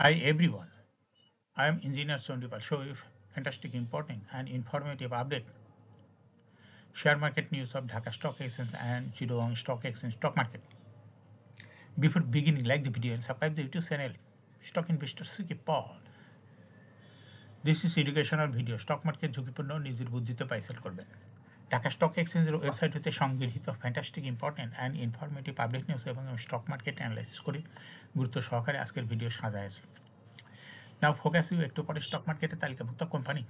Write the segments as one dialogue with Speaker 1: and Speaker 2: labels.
Speaker 1: Hi everyone, I am Engineer Sondipal. Show you fantastic, important and informative update. Share market news of Dhaka Stock Exchange and Chittagong Stock Exchange stock market. Before beginning, like the video and subscribe the YouTube channel. Stock Investor CK Paul. This is educational video. Stock market ঝুঁকিপূর্ণ নিজের বুদ্ধিতে পাইসেল করবেন। Dhaka stock এক্সচেঞ্জের website হতে সংগৃহীত fantastic important and informative public news এবং stock market analysis করে গুরুত্ব সহকারে আজকের ভিডিও সাজা আছে। নাও ফোকাস ইউ একটু পরে স্টক মার্কেটের তালিকাভুক্ত কোম্পানি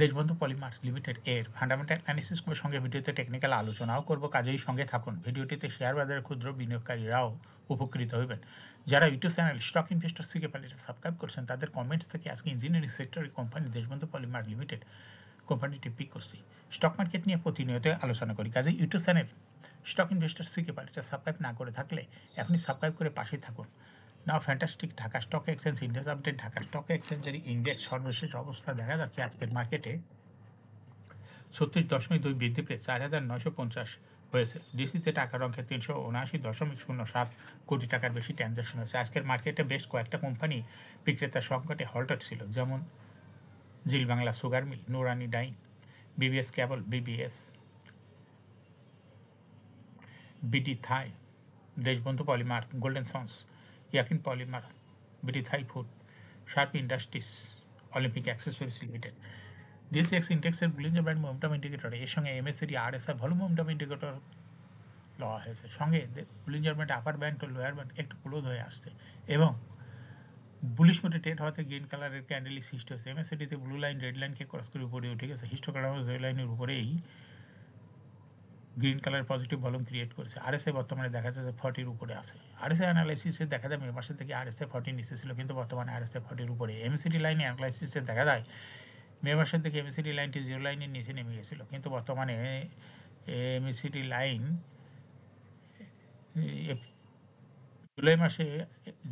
Speaker 1: দেশবন্ধু পলিমার লিমিটেড এর ফান্ডামেন্টাল অ্যানালিসিস করে সঙ্গে ভিডিওতে টেকনিক্যাল আলোচনাও করব, কাজেই সঙ্গে থাকুন। ভিডিওটিতে শেয়ার বাজারের ক্ষুদ্র বিনিয়োগকারীরাও উপকৃত হবেন। যারা YouTube channel stock investor CK প্যালেটে সাবস্ক্রাইব করছেন তাদের কমেন্টস থেকে আজকে ইঞ্জিনিয়ারিং সেক্টরের কোম্পানি দেশবন্ধু পলিমার লিমিটেড কোম্পানিটি পিক করছি। স্টক মার্কেট নিয়ে প্রতিনিয়ত আলোচনা করি, কাজে YouTube channel stock investor CK প্যালেটে সাবস্ক্রাইব না করে থাকলে এখনই সাবস্ক্রাইব করে পাশেই থাকুন। Now fantastic Dhaka stock exchange index update. Dhaka stock এক্সচেঞ্জের ইন্ডেক্স সর্বশেষ অবস্থা দেখা যাচ্ছে আজকের মার্কেটে 36.2 বৃদ্ধি পেয়ে 4,950 হয়েছে। ডিসিতে টাকার অঙ্কে 379.07 কোটি টাকার বেশি ট্রানজ্যাকশন হয়েছে। আজকের মার্কেটে বেশ কয়েকটা কোম্পানি বিক্রেতার সংকটে হল্টেড ছিল, যেমন জিল Bangla sugar mill, Noorani dyeing, BBS cable, BBS, BD Thai, Deshbandhu polymer, golden sons, Yakin polymer, BD Thai food, Sharp Industries, Olympic accessories limited. DSEX ইন্ডেক্সের বুলিঞ্জার ব্যান্ড মোমেন্টাম ইন্ডিকেটর এর সঙ্গে MSCD RSI volume momentum indicator লওয়া হয়েছে। সঙ্গে Bollinger band upper band ও lower band একটু close হয়ে আসছে এবং বুলিশ মোডে ট্রেড হওয়াতে গ্রিন কালারের ক্যান্ডেলই সৃষ্টি হয়েছে। এমএসসিডিতে ব্লু লাইন রেড লাইনকে ক্রস করে উপরে উঠে গেছে। হিস্টোগ্রাম রেড লাইনের উপরেই green colour positive volume create করেছে। আরএসআই বর্তমানে দেখা যাচ্ছে 40-র উপরে আছে। আরএসআই অ্যানালাইসিসে দেখা যায় মে মাসের থেকে আরএসআই 40 নিচে ছিল, কিন্তু বর্তমানে আরএসআই 40-র উপরে। এমএসসিডি লাইনে অ্যানালাইসিসে দেখা যায় মে মাসের থেকে এমএসসিডি লাইনটি জিরো লাইনের নিচে নেমে গেছিলো, কিন্তু বর্তমানে এমএসসিডি লাইন জুলাই মাসে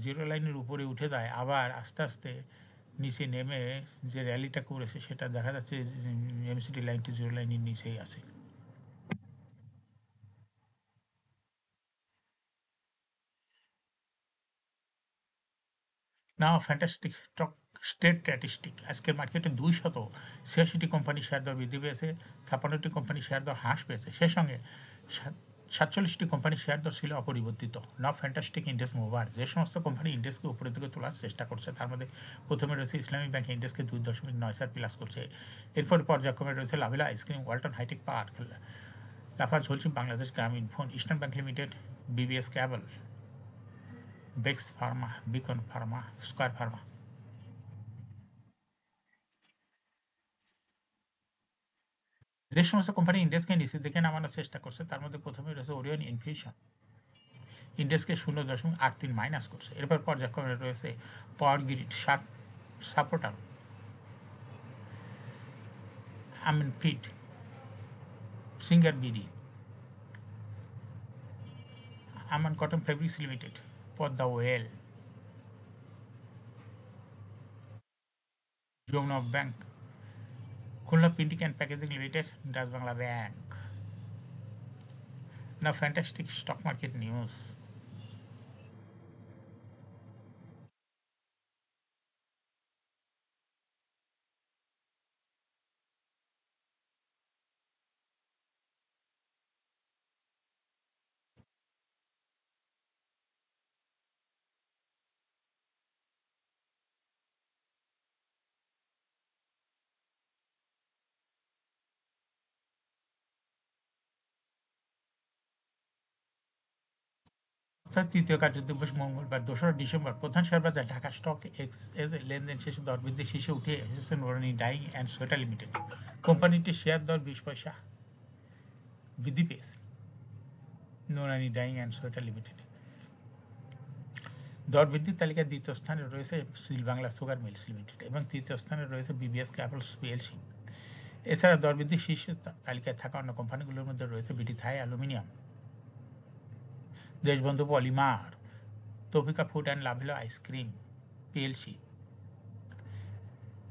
Speaker 1: জিরো লাইনের উপরে উঠে যায়, আবার আস্তে আস্তে নিচে নেমে যে র্যালিটা করেছে সেটা দেখা যাচ্ছে এমএসসিডি লাইনটি জিরো লাইনের নিচেই আছে। নাও ফ্যান্টাস্টিক স্টক স্টেট স্ট্যাটিস্টিক। আজকের মার্কেটে 286টি কোম্পানি শেয়ার দর বৃদ্ধি পেয়েছে, 56টি কোম্পানি শেয়ার দর হ্রাস পেয়েছে। সেই সঙ্গে 47টি কোম্পানি শেয়ার দর ছিল অপরিবর্তিত। নাও ফ্যান্টাস্টিক ইন্ডেক্স মুভার যে সমস্ত কোম্পানি ইন্ডেক্সকে উপরের দিকে তোলার চেষ্টা করছে, তার মধ্যে প্রথমে রয়েছে ইসলামিক ব্যাংক, ইন্ডেক্সকে 2.94 প্লাস করছে। এরপর পর্যায়ক্রমে রয়েছে লাভিলা ice cream, Walton hitech park, Lafarge Holcim Bangladesh Grameen phone, eastern bank limited, BBS cable, Bex pharma, Beacon pharma, square pharma. যে সমস্ত কোম্পানি ইন্ডেক্সকে নিচের দিকে নামানোর চেষ্টা করছে তার মধ্যে প্রথমে রয়েছে ওরিয়ন ইনফিউশন, ইন্ডেক্সকে 0.83 মাইনাস করছে। এরপর পর্যায়ক্রমে রয়েছে power grid, supporter, Amin feed, Singer BD, Aman cotton fabrics limited, Padma oil, Jamuna bank, Khulna printing and packaging limited, Dutch Bangla bank. না ফ্যান্টাস্টিক স্টক মার্কেট নিউজ। অর্থাৎ তৃতীয় কার্যদিবস মঙ্গলবার 2রা ডিসেম্বর প্রধান শেয়ার বাজার ঢাকা স্টক এক্সচেঞ্জে লেনদেন শেষে দরবৃদ্ধি শীর্ষে উঠে এসেছে নুরানি ডাইং অ্যান্ড সোয়েটার লিমিটেড। কোম্পানিটির শেয়ার দর 20 পয়সা বৃদ্ধি পেয়েছে। নুরানি ডাইং অ্যান্ড সোয়েটার লিমিটেড দর বৃদ্ধির তালিকায় দ্বিতীয় স্থানে রয়েছে সিল বাংলা সুগার মিলস লিমিটেড এবং তৃতীয় স্থানে রয়েছে বিবিএস ক্যাবলস পিএলসি। এছাড়া দর বৃদ্ধির শীর্ষ তালিকায় থাকা অন্য কোম্পানিগুলোর মধ্যে রয়েছে BD Thai aluminium, Deshbandhu polymer, Taufika food and Lovello ice cream PLC,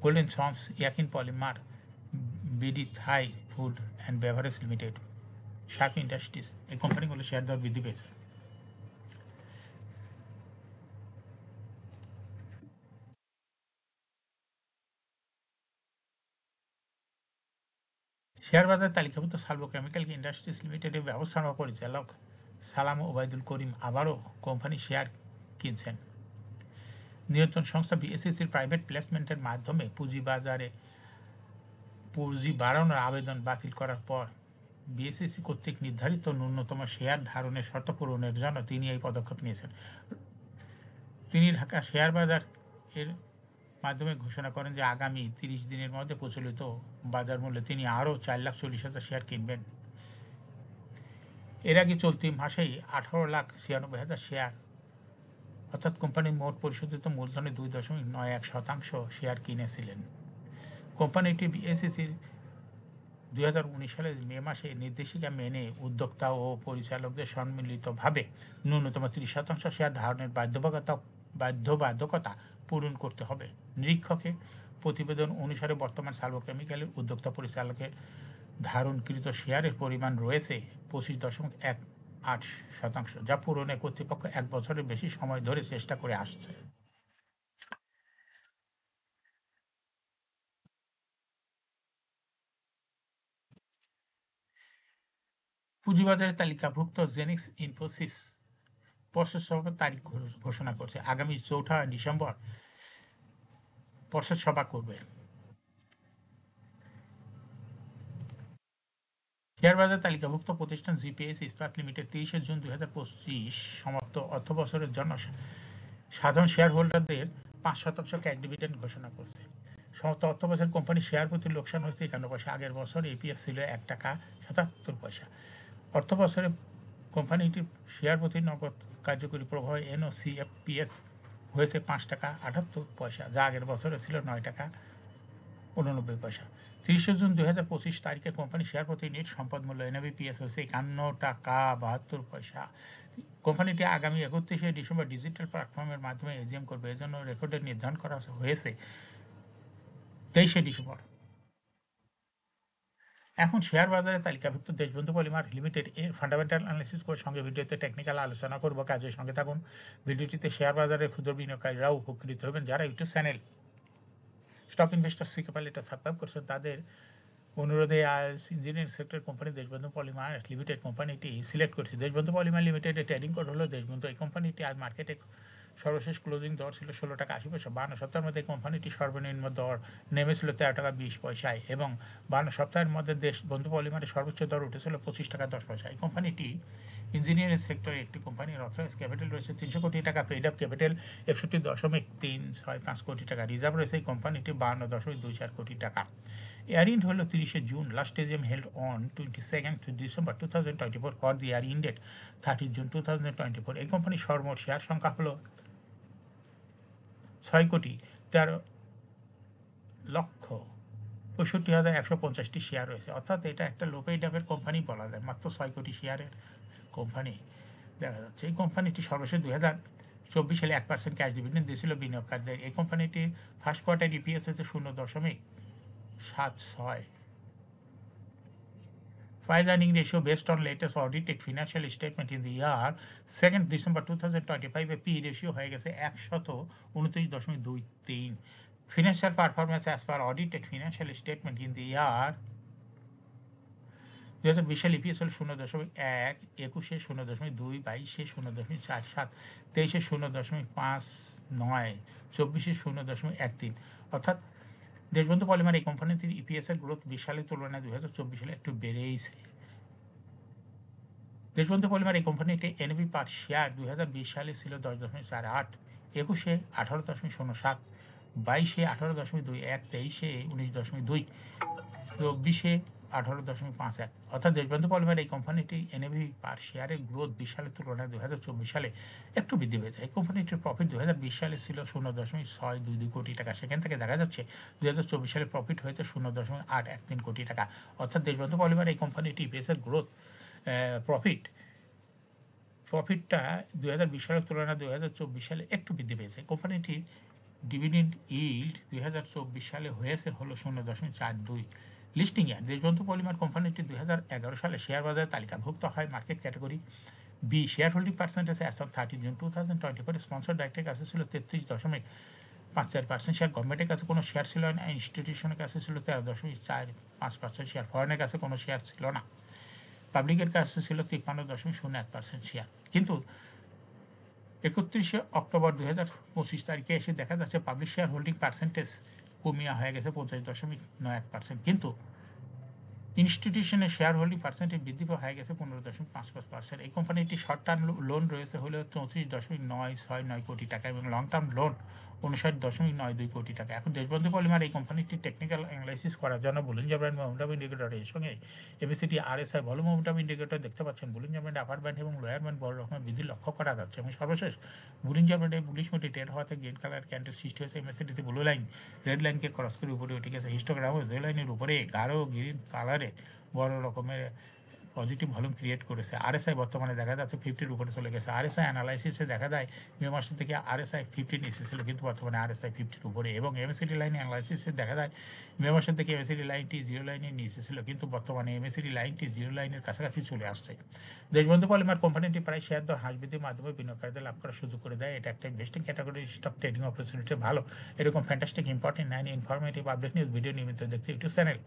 Speaker 1: golden sons, Yakin polymer, BD Thai food and beverage limited, sharp industries. এই কোম্পানিগুলো শেয়ার দর বৃদ্ধি পেয়েছে। শেয়ার বাজার তালিকাভুক্ত সালভো কেমিক্যাল ইন্ডাস্ট্রিজ লিমিটেডের ব্যবস্থাপনা পরিচালক সালাম ওবায়দুল করিম আবারও কোম্পানি শেয়ার কিনছেন। নিয়ন্ত্রণ সংস্থা বিএসইসির প্রাইভেট প্লেসমেন্টের মাধ্যমে পুঁজি বাড়ানোর আবেদন বাতিল করার পর বিএসইসি কর্তৃক নির্ধারিত ন্যূনতম শেয়ার ধারণের শর্ত পূরণের জন্য তিনি এই পদক্ষেপ নিয়েছেন। তিনি ঢাকা শেয়ার বাজার এর মাধ্যমে ঘোষণা করেন যে আগামী 30 দিনের মধ্যে প্রচলিত বাজার মূল্যে তিনি আরও 4,40,000 শেয়ার কিনবেন। এর আগে চলতি মাসেই 18,96,000 শেয়ার অর্থাৎ কোম্পানির মোট পরিশোধিত মূলধনের 2.91% শেয়ার কিনেছিলেন। কোম্পানিটি বিএসইসির 2019 সালের মে মাসে নির্দেশিকা মেনে উদ্যোক্তা ও পরিচালকদের সম্মিলিতভাবে ন্যূনতম 30% শেয়ার ধারণের বাধ্যবাধকতা পূরণ করতে হবে। নিরীক্ষকের প্রতিবেদন অনুসারে বর্তমান সালভো কেমিক্যালের উদ্যোক্তা পরিচালকের ধারণকৃত শেয়ারের পরিমাণ রয়েছে 25.18%, যা পূরণে কর্তৃপক্ষ 1 বছরের বেশি সময় ধরে চেষ্টা করে আসছে। পুঁজিবাজারে তালিকাভুক্ত জেনিক্স ইনফোসিস পর্ষদ সভার তারিখ ঘোষণা করছে। আগামী 4 ডিসেম্বর পর্ষদ সভা করবে। শেয়ার বাজার তালিকাভুক্ত প্রতিষ্ঠান জিপিএস ইস্পাত লিমিটেড 30 জুন 2025 সমাপ্ত অর্থ বছরের জন্য সাধারণ শেয়ার হোল্ডারদের 5% ক্যাশ ডিভিডেন্ড ঘোষণা করছে। সমাপ্ত অর্থ বছর কোম্পানির শেয়ার প্রতি লোকসান হয়েছে 51 পয়সা। আগের বছর এপিএস ছিল 1 টাকা 77 পয়সা। অর্থ বছরে কোম্পানিটির শেয়ার প্রতি নগদ কার্যকরী প্রবাহ এনওসিএফপিএস হয়েছে 5 টাকা 78 পয়সা, যা আগের বছরে ছিল 9 টাকা 89 পয়সা। 30 জুন 2025 তারিখে কোম্পানি শেয়ার প্রতি ইউনিট সম্পদ মূল্য এনএবিপিএস হয়েছে 51 টাকা 72 পয়সা। কোম্পানিটি আগামী 31 ডিসেম্বর ডিজিটাল প্ল্যাটফর্মের মাধ্যমে এজিএম করবে। এজন্য রেকর্ডের নির্ধারণ করা হয়েছে 23 ডিসেম্বর। এখন শেয়ার বাজারে তালিকাভুক্ত দেশবন্ধু পলিমার লিমিটেড এর ফান্ডামেন্টাল অ্যানালিসিস করে সঙ্গে ভিডিওতে টেকনিক্যাল আলোচনা করব। কাজের সঙ্গে থাকুন। ভিডিওটিতে শেয়ার বাজারের ক্ষুদ্র বিনিয়োগকারীরাও উপকৃত হবেন। যারা ইউটিউব চ্যানেল স্টক ইনভেস্টর শিখে এটা সাবস্ক্রাইব করছেন, তাদের অনুরোধে আজ engineering sector company Deshbandhu polymer limited কোম্পানিটি সিলেক্ট করছি। দেশবন্ধু পলিমার লিমিটেডের ট্রেডিং কোড হলো দেশবন্ধু। এই কোম্পানিটি আজ মার্কেটে সর্বশেষ ক্লোজিং দর ছিল 16 টাকা 80 পয়সা। 52 সপ্তাহের মধ্যে কোম্পানিটি সর্বনিম্ন দর নেমেছিল 13 টাকা 20 পয়সায় এবং 52 সপ্তাহের মধ্যে দেশবন্ধু পলিমারের সর্বোচ্চ দর উঠেছিল 25 টাকা 10 পয়সা। এই কোম্পানিটি ইঞ্জিনিয়ারিং সেক্টরে একটি কোম্পানির অথরাইজ ক্যাপিটাল রয়েছে 300 কোটি টাকা, পেইড আপ ক্যাপিটাল 61.365 কোটি টাকা, রিজার্ভ রয়েছে এই কোম্পানিটির 52.24 কোটি টাকা। এয়ারিন্ড হলো 30 June, last AGM held on 22 December 2024 for the year ended 30 June 2024। এই কোম্পানির সর্বমোট শেয়ার সংখ্যা হলো 6,13,65,150 শেয়ার রয়েছে। অর্থাৎ এটা একটা লো পেইড আপের কোম্পানি বলা যায়। মাত্র 6 কোটি শেয়ারের কোম্পানি দেখা যাচ্ছে। এই কোম্পানিটি সর্বশেষ 2024 সালে 1% ক্যাশ ডিভিডেন্ড দিয়েছিল বিনিয়োগকারীদের। এই কোম্পানিটির ফার্স্ট কোয়ার্টার ইপিএস হচ্ছে 0.76। Price earning ratio based on latest audited financial statement in the year 2 December 2025 এ পি রেশিও হয়ে গেছে 129.23। Financial performance as per audited financial statement in the year 2020 সালে ইপিএস হল 0.1, 21-এ 0.2, 22-এ 0.47, 23-এ 0.59, 24-এ 0.13। অর্থাৎ দেশবন্ধু পলিমার এই কোম্পানিটির ইপিএসের গ্রোথ 20 সালের তুলনায় 2024 সালে একটু বেড়েইছে। দেশবন্ধু পলিমার এই কোম্পানিটি এনএভি পার শেয়ার 2020 সালে ছিল 10.48, 21-এ 18.07, 22-এ 18.21, 23-এ 19.2, 24-এ 18.51। অর্থাৎ দেশবন্ধু পলিমার এই কোম্পানিটি এনএভি পার শেয়ারের গ্রোথ 20 সালের তুলনায় 2024 সালে একটু বৃদ্ধি পেয়েছে। এই কোম্পানিটির প্রফিট 2020 সালে ছিল 0.622 কোটি টাকা। সেখান থেকে দেখা যাচ্ছে 2024 সালে প্রফিট হয়েছে 0.813 কোটি টাকা। অর্থাৎ দেশবন্ধু পলিমার এই কোম্পানিটি ইপিএসের গ্রোথ প্রফিটটা 2020 সালের তুলনায় 2024 সালে একটু বৃদ্ধি পেয়েছে। কোম্পানিটির ডিভিডেন্ড ইল্ড 2024 সালে হয়েছে হলো 0.42। লিস্টিং ইয়ার দেশবন্ধু পলিমার কোম্পানিটি 2011 সালে শেয়ার বাজারে তালিকাভুক্ত হয় market category B. Share holding percentage as of 30 June 2024 sponsor ডাইরেক্টের কাছে ছিল 33.8%। 5.4% শেয়ার, গভর্নমেন্টের কাছে কোনো শেয়ার ছিল না, ইনস্টিটিউশনের কাছে ছিল 13.45% শেয়ার, ফরেনের কাছে কোনো শেয়ার ছিল না, পাবলিকের কাছে ছিল 53.01% শেয়ার। কিন্তু 31 অক্টোবর 2025 তারিখে এসে দেখা যাচ্ছে পাবলিক শেয়ার হোল্ডিং পার্সেন্টেজ কমিয়ে হয়ে গেছে 50.91%, কিন্তু ইনস্টিটিউশনের শেয়ার হোল্ডিং পার্সেন্টেজ বৃদ্ধি হয়ে গেছে 15.55%। এই কোম্পানিটি শর্ট টার্ম লোন রয়েছে হলো 34.969 কোটি টাকা এবং লং টার্ম লোন 59.92 কোটি টাকা। এখন দেশবন্ধু পলিমার এই কোম্পানিটি টেকনিক্যাল অ্যানালাইসিস করার জন্য বুলিঞ্জার ব্র্যান্ড মোমেন্টাম ইন্ডিকেটর এর সঙ্গে MACD RSI volume momentum indicator দেখতে পাচ্ছেন। বুলিঞ্জার ব্র্যান্ড আপার ব্যান্ড এবং লোয়ার ব্যান্ড বড় রকমের বৃদ্ধি লক্ষ্য করা যাচ্ছে এবং সর্বশেষ বুলিঞ্জার ব্র্যান্ডে বুলিশ মোডে ট্রেড হওয়াতে গ্রিন কালার ক্যান্ডেল সৃষ্টি হয়েছে। এমএসিডিতে ব্লু লাইন রেড লাইনকে ক্রস করে উপরে উঠে গেছে। হিস্টোগ্রামে যে লাইনের উপরে গাঢ় গ্রিন কালারে বড় রকমের পজিটিভ ভলিউম ক্রিয়েট করেছে। আরএসআই বর্তমানে দেখা যাচ্ছে 50-র উপরে চলে গেছে। আরএসআই অ্যানালাইসিসে দেখা যায় মে মাসের থেকে আরএসআই 50 নিচে ছিল, কিন্তু বর্তমানে আরএসআই 50-র উপরে, এবং এমএসিডি লাইন অ্যানালাইসিসে দেখা যায় মে মাসের থেকে এমএসিডি লাইনটি জিরো লাইনের নিচে ছিল, কিন্তু বর্তমানে এমএসিডি লাইনটি জিরো লাইনের কাছাকাছি চলে আসছে। দেশবন্ধু পলিমার কোম্পানিটি প্রায় শেয়ার দর হ্রাস বৃদ্ধির মাধ্যমে বিনিয়োগকারীদের লাভ করার সুযোগ করে দেয়। এটা একটা investing category stock trading opportunity ভালো। এরকম fantastic important nine informative update news video নিয়মিত দেখতে YouTube channel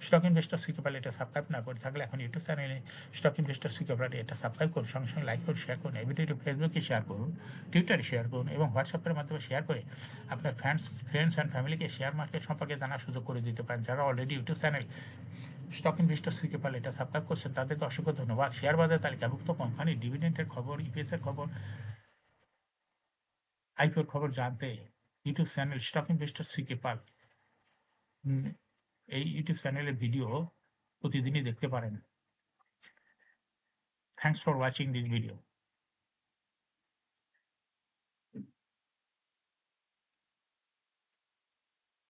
Speaker 1: stock investor security এটা সাবস্ক্রাইব না করে থাকলে এখন ইউটিউব চ্যানেলে স্টক ইনভেস্টর সিকিউরিটি এটা সাবস্ক্রাইব করুন, সঙ্গে সঙ্গে লাইক করুন, শেয়ার করুন, এই ভিডিওটি ফেসবুকে শেয়ার করুন, টুইটারে শেয়ার করুন এবং হোয়াটসঅ্যাপের মাধ্যমে শেয়ার করে আপনার ফ্রেন্ডস অ্যান্ড ফ্যামিলিকে শেয়ার মার্কেট সম্পর্কে জানার সুযোগ করে দিতে পারেন। যারা already YouTube channel stock investor security এটা সাবস্ক্রাইব করছেন তাদেরকে অসংখ্য ধন্যবাদ। শেয়ার বাজার তালিকাভুক্ত কোম্পানি ডিভিডেন্ডের খবর, ইপিএস এর খবর, আইপিওর খবর জানতে YouTube channel stock investor security এই ইউটিউব চ্যানেলের ভিডিও প্রতিদিনই দেখতে পারেন। Thanks for watching this video.